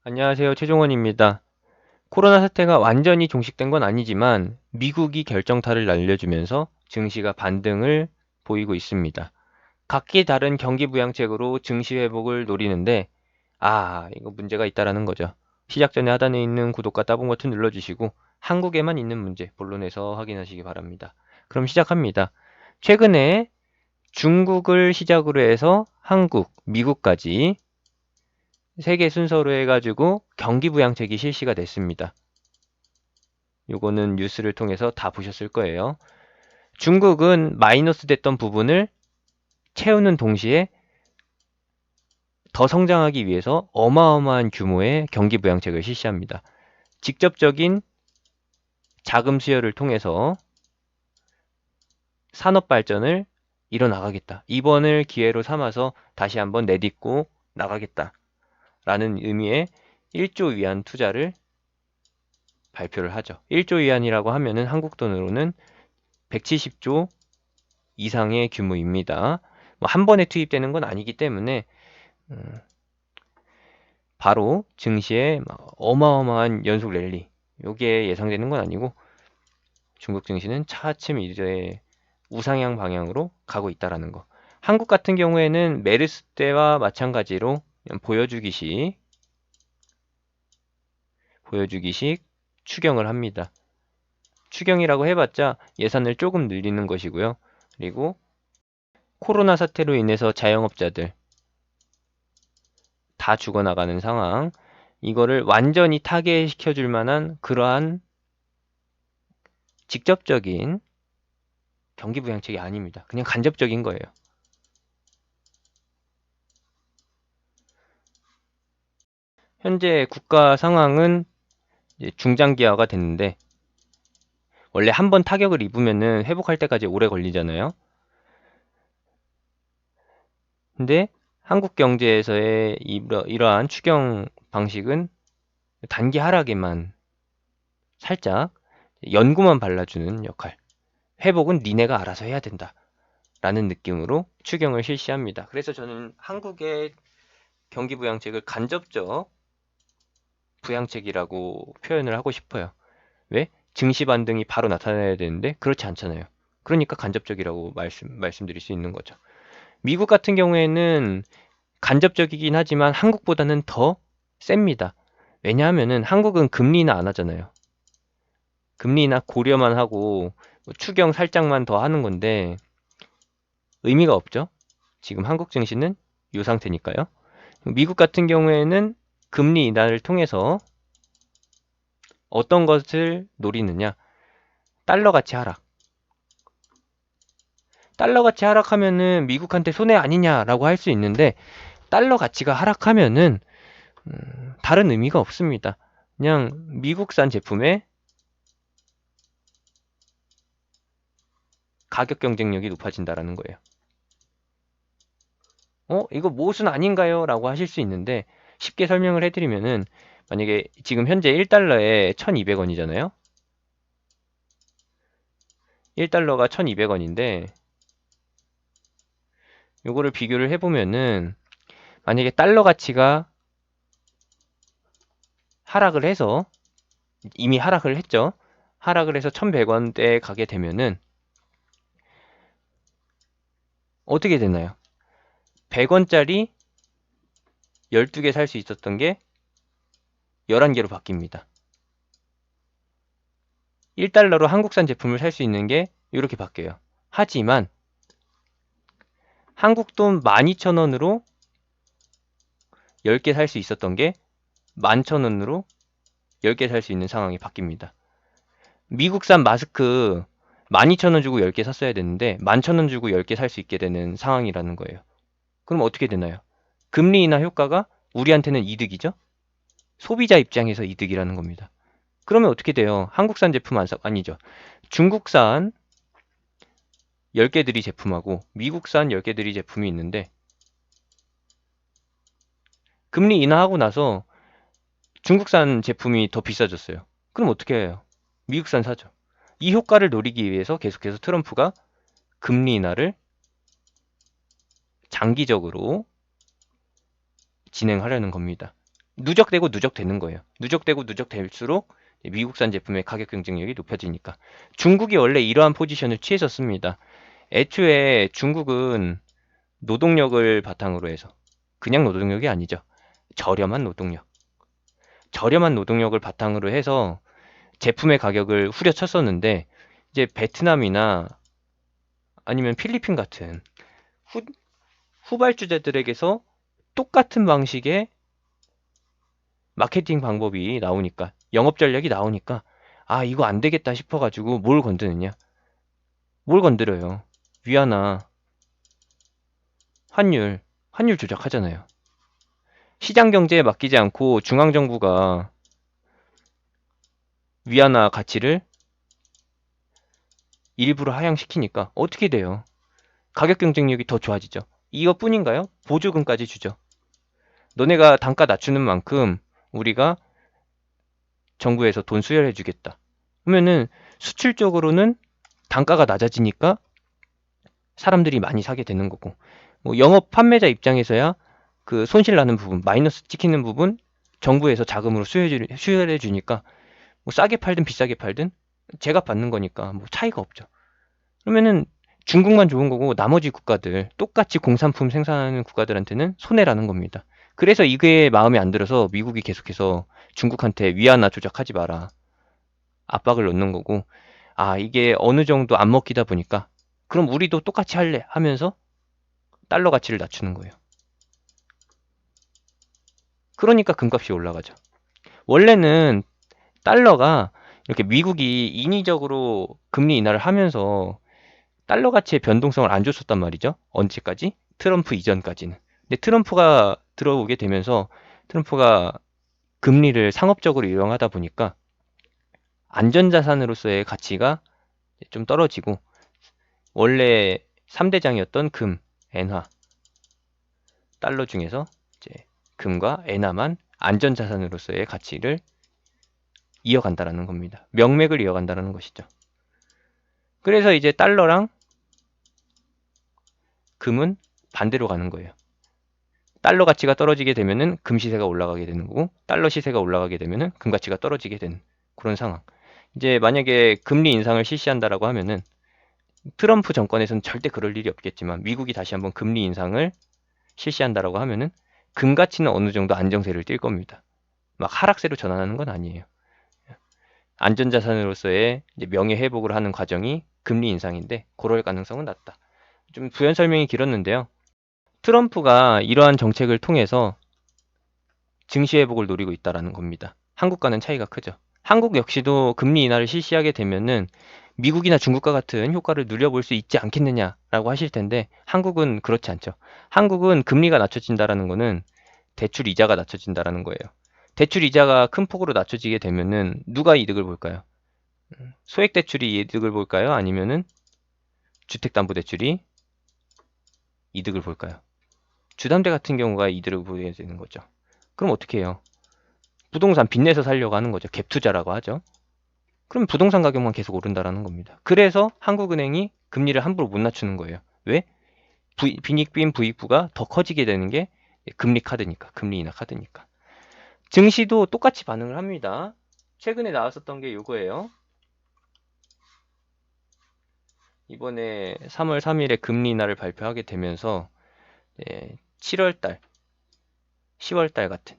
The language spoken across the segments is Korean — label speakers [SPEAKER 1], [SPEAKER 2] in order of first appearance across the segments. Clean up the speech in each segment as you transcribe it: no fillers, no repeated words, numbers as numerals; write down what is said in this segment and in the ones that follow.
[SPEAKER 1] 안녕하세요. 최종원입니다. 코로나 사태가 완전히 종식된 건 아니지만 미국이 결정타를 날려주면서 증시가 반등을 보이고 있습니다. 각기 다른 경기 부양책으로 증시 회복을 노리는데 이거 문제가 있다라는 거죠. 시작 전에 하단에 있는 구독과 따봉 버튼 눌러주시고 한국에만 있는 문제 본론에서 확인하시기 바랍니다. 그럼 시작합니다. 최근에 중국을 시작으로 해서 한국, 미국까지 세 개 순서로 해가지고 경기 부양책이 실시가 됐습니다. 요거는 뉴스를 통해서 다 보셨을 거예요. 중국은 마이너스 됐던 부분을 채우는 동시에 더 성장하기 위해서 어마어마한 규모의 경기 부양책을 실시합니다. 직접적인 자금 수여를 통해서 산업 발전을 이뤄나가겠다. 이번을 기회로 삼아서 다시 한번 내딛고 나가겠다. 라는 의미의 1조 위안 투자를 발표를 하죠. 1조 위안이라고 하면은 한국 돈으로는 170조 이상의 규모입니다. 뭐 한 번에 투입되는 건 아니기 때문에 바로 증시에 어마어마한 연속 랠리 요게 예상되는 건 아니고 중국 증시는 차츰 이제 우상향 방향으로 가고 있다라는 거. 한국 같은 경우에는 메르스 때와 마찬가지로 보여주기식 추경을 합니다. 추경이라고 해봤자 예산을 조금 늘리는 것이고요. 그리고 코로나 사태로 인해서 자영업자들 다 죽어나가는 상황, 이거를 완전히 타개시켜줄 만한 그러한 직접적인 경기 부양책이 아닙니다. 그냥 간접적인 거예요. 현재 국가 상황은 중장기화가 됐는데 원래 한 번 타격을 입으면은 회복할 때까지 오래 걸리잖아요. 근데 한국 경제에서의 이러한 추경 방식은 단기 하락에만 살짝 연고만 발라주는 역할. 회복은 니네가 알아서 해야 된다. 라는 느낌으로 추경을 실시합니다. 그래서 저는 한국의 경기 부양책을 간접적 부양책이라고 표현을 하고 싶어요. 왜? 증시 반등이 바로 나타나야 되는데 그렇지 않잖아요. 그러니까 간접적이라고 말씀드릴 수 있는 거죠. 미국 같은 경우에는 간접적이긴 하지만 한국보다는 더 셉니다. 왜냐하면은 한국은 금리 인하 안 하잖아요. 금리 인하 고려만 하고 추경 살짝만 더 하는 건데 의미가 없죠. 지금 한국 증시는 이 상태니까요. 미국 같은 경우에는 금리 인하를 통해서 어떤 것을 노리느냐? 달러 가치 하락. 달러 가치 하락하면은 미국한테 손해 아니냐라고 할 수 있는데 달러 가치가 하락하면은 다른 의미가 없습니다. 그냥 미국산 제품의 가격 경쟁력이 높아진다라는 거예요. 이거 모순 아닌가요? 라고 하실 수 있는데 쉽게 설명을 해드리면은 만약에 지금 현재 1달러에 1200원이잖아요. 1달러가 1200원인데 요거를 비교를 해보면은 만약에 달러 가치가 하락을 해서 이미 하락을 했죠. 하락을 해서 1100원대에 가게 되면은 어떻게 되나요? 100원짜리 12개 살 수 있었던 게 11개로 바뀝니다. 1달러로 한국산 제품을 살 수 있는 게 이렇게 바뀌어요. 하지만 한국 돈 12,000원으로 10개 살 수 있었던 게 11,000원으로 10개 살 수 있는 상황이 바뀝니다. 미국산 마스크 12,000원 주고 10개 샀어야 되는데 11,000원 주고 10개 살 수 있게 되는 상황이라는 거예요. 그럼 어떻게 되나요? 금리 인하 효과가 우리한테는 이득이죠? 소비자 입장에서 이득이라는 겁니다. 그러면 어떻게 돼요? 한국산 제품 아니죠. 중국산 10개들이 제품하고 미국산 10개들이 제품이 있는데 금리 인하하고 나서 중국산 제품이 더 비싸졌어요. 그럼 어떻게 해요? 미국산 사죠. 이 효과를 노리기 위해서 계속해서 트럼프가 금리 인하를 장기적으로 진행하려는 겁니다. 누적되고 누적되는 거예요. 누적되고 누적될수록 미국산 제품의 가격 경쟁력이 높아지니까. 중국이 원래 이러한 포지션을 취했었습니다. 애초에 중국은 노동력을 바탕으로 해서, 그냥 노동력이 아니죠. 저렴한 노동력. 저렴한 노동력을 바탕으로 해서 제품의 가격을 후려쳤었는데, 이제 베트남이나 아니면 필리핀 같은 후, 후발주자들에게서 똑같은 방식의 마케팅 방법이 나오니까, 영업 전략이 나오니까, 아, 이거 안 되겠다 싶어가지고 뭘 건드느냐? 뭘 건드려요? 위안화, 환율 조작하잖아요. 시장 경제에 맡기지 않고 중앙정부가 위안화 가치를 일부러 하향시키니까 어떻게 돼요? 가격 경쟁력이 더 좋아지죠. 이것뿐인가요? 보조금까지 주죠. 너네가 단가 낮추는 만큼 우리가 정부에서 돈 수혈해 주겠다. 그러면은 수출적으로는 단가가 낮아지니까 사람들이 많이 사게 되는 거고, 뭐 영업 판매자 입장에서야 그 손실 나는 부분, 마이너스 찍히는 부분 정부에서 자금으로 수혈해 주니까 뭐 싸게 팔든 비싸게 팔든 제값 받는 거니까 뭐 차이가 없죠. 그러면은 중국만 좋은 거고 나머지 국가들, 똑같이 공산품 생산하는 국가들한테는 손해라는 겁니다. 그래서 이게 마음에 안 들어서 미국이 계속해서 중국한테 위안화 조작하지 마라, 압박을 넣는 거고, 아, 이게 어느 정도 안 먹히다 보니까 그럼 우리도 똑같이 할래 하면서 달러 가치를 낮추는 거예요. 그러니까 금값이 올라가죠. 원래는 달러가 이렇게 미국이 인위적으로 금리 인하를 하면서 달러 가치의 변동성을 안 줬었단 말이죠. 언제까지? 트럼프 이전까지는. 근데 트럼프가 들어오게 되면서 트럼프가 금리를 상업적으로 이용하다 보니까 안전자산으로서의 가치가 좀 떨어지고, 원래 3대장이었던 금, 엔화, 달러 중에서 이제 금과 엔화만 안전자산으로서의 가치를 이어간다라는 겁니다. 명맥을 이어간다라는 것이죠. 그래서 이제 달러랑 금은 반대로 가는 거예요. 달러 가치가 떨어지게 되면은 금 시세가 올라가게 되는 거고, 달러 시세가 올라가게 되면은 금 가치가 떨어지게 되는 그런 상황. 이제 만약에 금리 인상을 실시한다라고 하면은 트럼프 정권에서는 절대 그럴 일이 없겠지만 미국이 다시 한번 금리 인상을 실시한다라고 하면은 금 가치는 어느 정도 안정세를 띌 겁니다. 막 하락세로 전환하는 건 아니에요. 안전자산으로서의 명예 회복을 하는 과정이 금리 인상인데 그럴 가능성은 낮다. 좀 부연 설명이 길었는데요. 트럼프가 이러한 정책을 통해서 증시 회복을 노리고 있다라는 겁니다. 한국과는 차이가 크죠. 한국 역시도 금리 인하를 실시하게 되면은 미국이나 중국과 같은 효과를 누려볼 수 있지 않겠느냐라고 하실 텐데, 한국은 그렇지 않죠. 한국은 금리가 낮춰진다라는 거는 대출 이자가 낮춰진다라는 거예요. 대출 이자가 큰 폭으로 낮춰지게 되면은 누가 이득을 볼까요? 소액 대출이 이득을 볼까요? 아니면은 주택담보대출이 이득을 볼까요? 주담대 같은 경우가 이득을 보게 되는 거죠. 그럼 어떻게 해요? 부동산 빚내서 살려고 하는 거죠. 갭 투자라고 하죠. 그럼 부동산 가격만 계속 오른다라는 겁니다. 그래서 한국은행이 금리를 함부로 못 낮추는 거예요. 왜? 빈익빈 부익부가 더 커지게 되는 게 금리 카드니까, 금리 인하 카드니까. 증시도 똑같이 반응을 합니다. 최근에 나왔었던 게 이거예요. 이번에 3월 3일에 금리 인하를 발표하게 되면서 7월달, 10월달 같은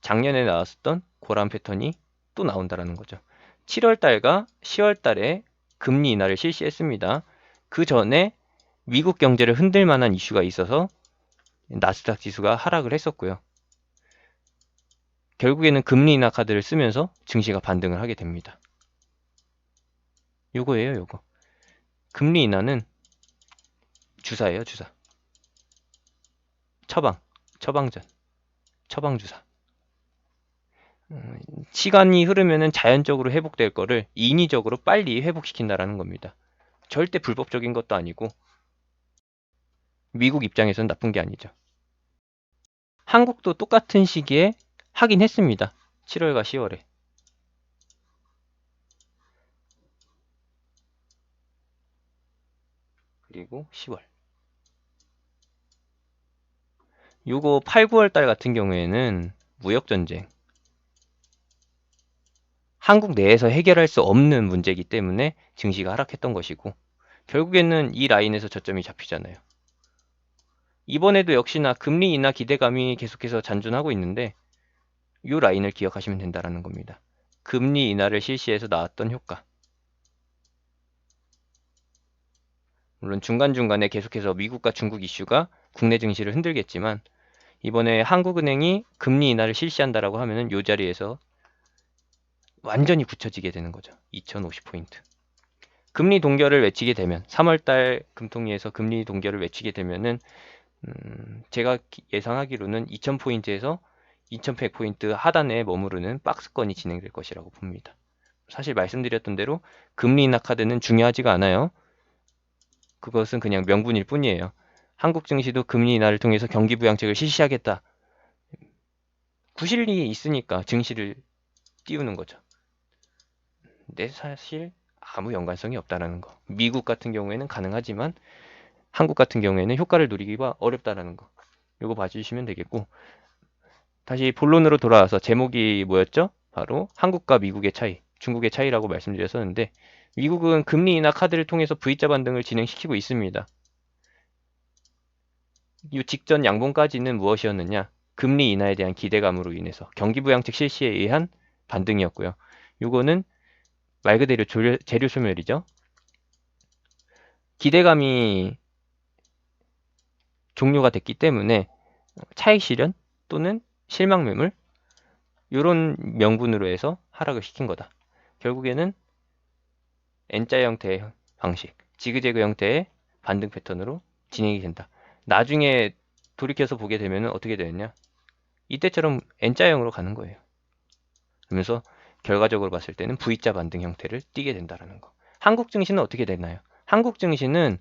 [SPEAKER 1] 작년에 나왔었던 고런 패턴이 또 나온다라는 거죠. 7월달과 10월달에 금리 인하를 실시했습니다. 그 전에 미국 경제를 흔들 만한 이슈가 있어서 나스닥 지수가 하락을 했었고요. 결국에는 금리 인하 카드를 쓰면서 증시가 반등을 하게 됩니다. 요거예요, 요거. 금리 인하는 주사예요, 주사. 처방전, 처방주사. 시간이 흐르면은 자연적으로 회복될 거를 인위적으로 빨리 회복시킨다라는 겁니다. 절대 불법적인 것도 아니고 미국 입장에서는 나쁜 게 아니죠. 한국도 똑같은 시기에 하긴 했습니다. 7월과 10월에. 그리고 10월. 요거 8, 9월 달 같은 경우에는 무역전쟁, 한국 내에서 해결할 수 없는 문제이기 때문에 증시가 하락했던 것이고, 결국에는 이 라인에서 저점이 잡히잖아요. 이번에도 역시나 금리 인하 기대감이 계속해서 잔존하고 있는데 이 라인을 기억하시면 된다는 겁니다. 금리 인하를 실시해서 나왔던 효과. 물론 중간중간에 계속해서 미국과 중국 이슈가 국내 증시를 흔들겠지만 이번에 한국은행이 금리 인하를 실시한다라고 하면은 이 자리에서 완전히 굳혀지게 되는 거죠. 2050포인트. 금리 동결을 외치게 되면 3월달 금통위에서 금리 동결을 외치게 되면은 제가 예상하기로는 2000포인트에서 2100포인트 하단에 머무르는 박스권이 진행될 것이라고 봅니다. 사실 말씀드렸던 대로 금리 인하 카드는 중요하지가 않아요. 그것은 그냥 명분일 뿐이에요. 한국 증시도 금리 인하를 통해서 경기 부양책을 실시하겠다. 구실이 있으니까 증시를 띄우는 거죠. 근데 사실 아무 연관성이 없다라는 거. 미국 같은 경우에는 가능하지만 한국 같은 경우에는 효과를 누리기가 어렵다라는 거. 이거 봐주시면 되겠고, 다시 본론으로 돌아와서 제목이 뭐였죠? 바로 한국과 미국의 차이, 중국의 차이라고 말씀드렸었는데, 미국은 금리 인하 카드를 통해서 V자 반등을 진행시키고 있습니다. 이 직전 양봉까지는 무엇이었느냐? 금리 인하에 대한 기대감으로 인해서 경기 부양책 실시에 의한 반등이었고요. 이거는 말 그대로 재료 소멸이죠. 기대감이 종료가 됐기 때문에 차익 실현 또는 실망 매물 이런 명분으로 해서 하락을 시킨 거다. 결국에는 N자 형태의 방식, 지그재그 형태의 반등 패턴으로 진행이 된다. 나중에 돌이켜서 보게 되면 어떻게 되느냐? 이때처럼 N자형으로 가는 거예요. 그러면서 결과적으로 봤을 때는 V자 반등 형태를 띠게 된다는 거. 한국 증시는 어떻게 되나요? 한국 증시는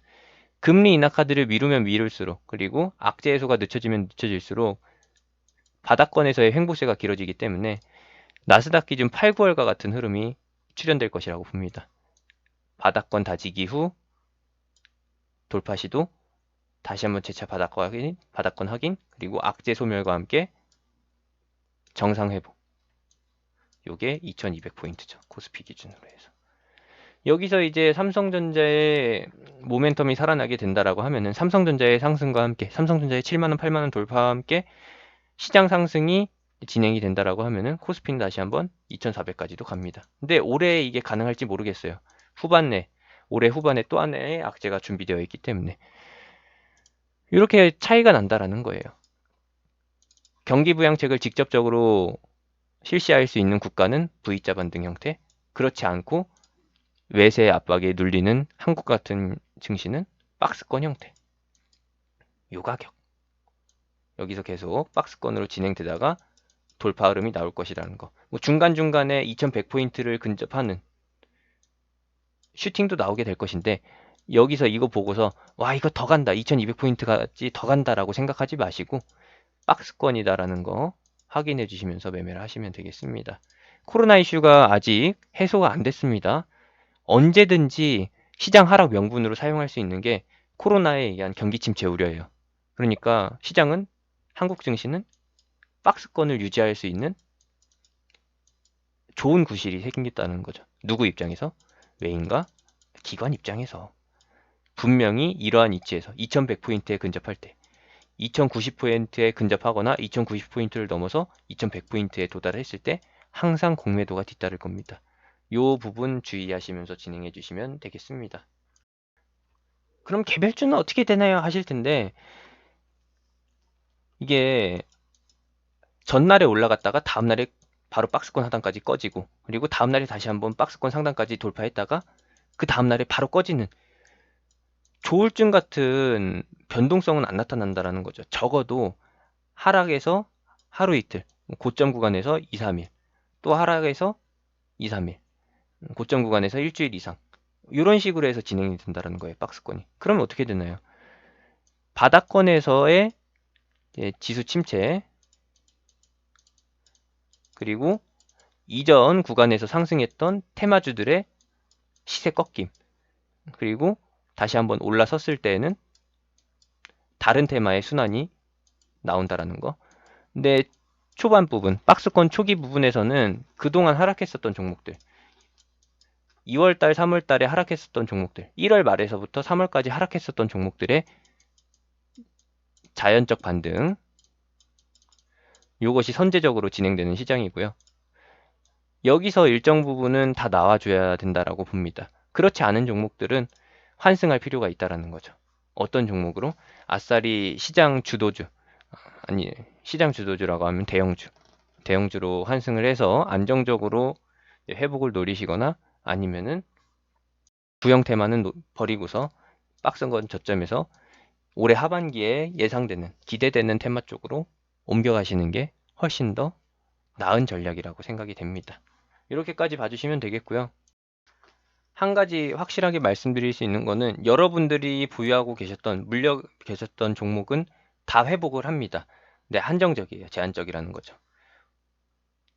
[SPEAKER 1] 금리 인하 카드를 미루면 미룰수록, 그리고 악재 해소가 늦춰지면 늦춰질수록 바닥권에서의 횡보세가 길어지기 때문에 나스닥 기준 8, 9월과 같은 흐름이 출현될 것이라고 봅니다. 바닥권 다지기 후 돌파 시도, 다시 한번 재차 바닥권 확인, 그리고 악재 소멸과 함께 정상 회복. 요게 2200포인트죠. 코스피 기준으로 해서. 여기서 이제 삼성전자의 모멘텀이 살아나게 된다라고 하면은 삼성전자의 상승과 함께, 삼성전자의 7만원, 8만원 돌파와 함께 시장 상승이 진행이 된다라고 하면은 코스피는 다시 한번 2400까지도 갑니다. 근데 올해 이게 가능할지 모르겠어요. 올해 후반에 또 하나의 악재가 준비되어 있기 때문에 이렇게 차이가 난다라는 거예요. 경기 부양책을 직접적으로 실시할 수 있는 국가는 V자 반등 형태, 그렇지 않고 외세 압박에 눌리는 한국 같은 증시는 박스권 형태. 요 가격. 여기서 계속 박스권으로 진행되다가 돌파 흐름이 나올 것이라는 거. 뭐 중간중간에 2100포인트를 근접하는 슈팅도 나오게 될 것인데 여기서 이거 보고서 와 이거 더 간다 2200포인트까지 더 간다라고 생각하지 마시고 박스권이다라는 거 확인해 주시면서 매매를 하시면 되겠습니다. 코로나 이슈가 아직 해소가 안 됐습니다. 언제든지 시장 하락 명분으로 사용할 수 있는 게 코로나에 의한 경기 침체 우려예요. 그러니까 시장은, 한국 증시는 박스권을 유지할 수 있는 좋은 구실이 생겼다는 거죠. 누구 입장에서? 외인과 기관 입장에서. 분명히 이러한 위치에서 2100포인트에 근접할 때 2090포인트에 근접하거나 2090포인트를 넘어서 2100포인트에 도달했을 때 항상 공매도가 뒤따를 겁니다. 요 부분 주의하시면서 진행해 주시면 되겠습니다. 그럼 개별주는 어떻게 되나요? 하실 텐데 이게 전날에 올라갔다가 다음날에 바로 박스권 하단까지 꺼지고, 그리고 다음날에 다시 한번 박스권 상단까지 돌파했다가 그 다음날에 바로 꺼지는 조울증 같은 변동성은 안 나타난다라는 거죠. 적어도 하락에서 하루 이틀, 고점 구간에서 2, 3일, 또 하락에서 2, 3일, 고점 구간에서 일주일 이상 이런 식으로 해서 진행이 된다는 거예요. 박스권이. 그러면 어떻게 되나요? 바닥권에서의 지수 침체, 그리고 이전 구간에서 상승했던 테마주들의 시세 꺾임, 그리고 다시 한번 올라섰을 때에는 다른 테마의 순환이 나온다라는 거. 근데 초반 부분, 박스권 초기 부분에서는 그동안 하락했었던 종목들, 2월달, 3월달에 하락했었던 종목들, 1월 말에서부터 3월까지 하락했었던 종목들의 자연적 반등, 이것이 선제적으로 진행되는 시장이고요. 여기서 일정 부분은 다 나와줘야 된다라고 봅니다. 그렇지 않은 종목들은 환승할 필요가 있다라는 거죠. 어떤 종목으로? 아싸리 시장 주도주, 아니 시장 주도주라고 하면 대형주로 환승을 해서 안정적으로 회복을 노리시거나 아니면은 구형 테마는 버리고서 박스권 저점에서 올해 하반기에 예상되는 기대되는 테마 쪽으로 옮겨가시는 게 훨씬 더 나은 전략이라고 생각이 됩니다. 이렇게까지 봐주시면 되겠고요. 한 가지 확실하게 말씀드릴 수 있는 거는 여러분들이 보유하고 물려 계셨던 종목은 다 회복을 합니다. 근데 한정적이에요. 제한적이라는 거죠.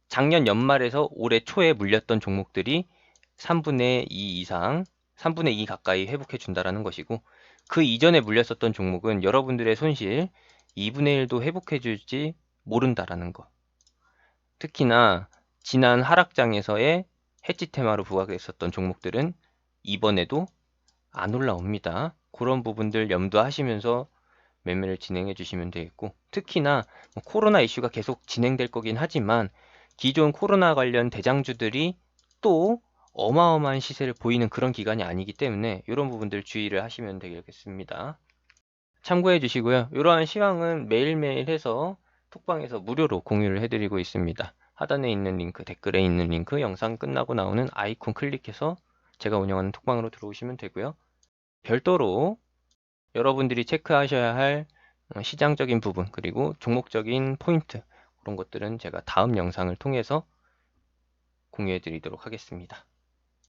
[SPEAKER 1] 작년 연말에서 올해 초에 물렸던 종목들이 3분의 2 이상, 3분의 2 가까이 회복해 준다라는 것이고, 그 이전에 물렸었던 종목은 여러분들의 손실 2분의 1도 회복해 줄지 모른다라는 거. 특히나 지난 하락장에서의 해지 테마로 부각했었던 종목들은 이번에도 안 올라옵니다. 그런 부분들 염두하시면서 매매를 진행해 주시면 되겠고, 특히나 코로나 이슈가 계속 진행될 거긴 하지만 기존 코로나 관련 대장주들이 또 어마어마한 시세를 보이는 그런 기간이 아니기 때문에 이런 부분들 주의를 하시면 되겠습니다. 참고해 주시고요. 이러한 시황은 매일매일 해서 톡방에서 무료로 공유를 해드리고 있습니다. 하단에 있는 링크, 댓글에 있는 링크, 영상 끝나고 나오는 아이콘 클릭해서 제가 운영하는 톡방으로 들어오시면 되고요. 별도로 여러분들이 체크하셔야 할 시장적인 부분, 그리고 종목적인 포인트, 그런 것들은 제가 다음 영상을 통해서 공유해 드리도록 하겠습니다.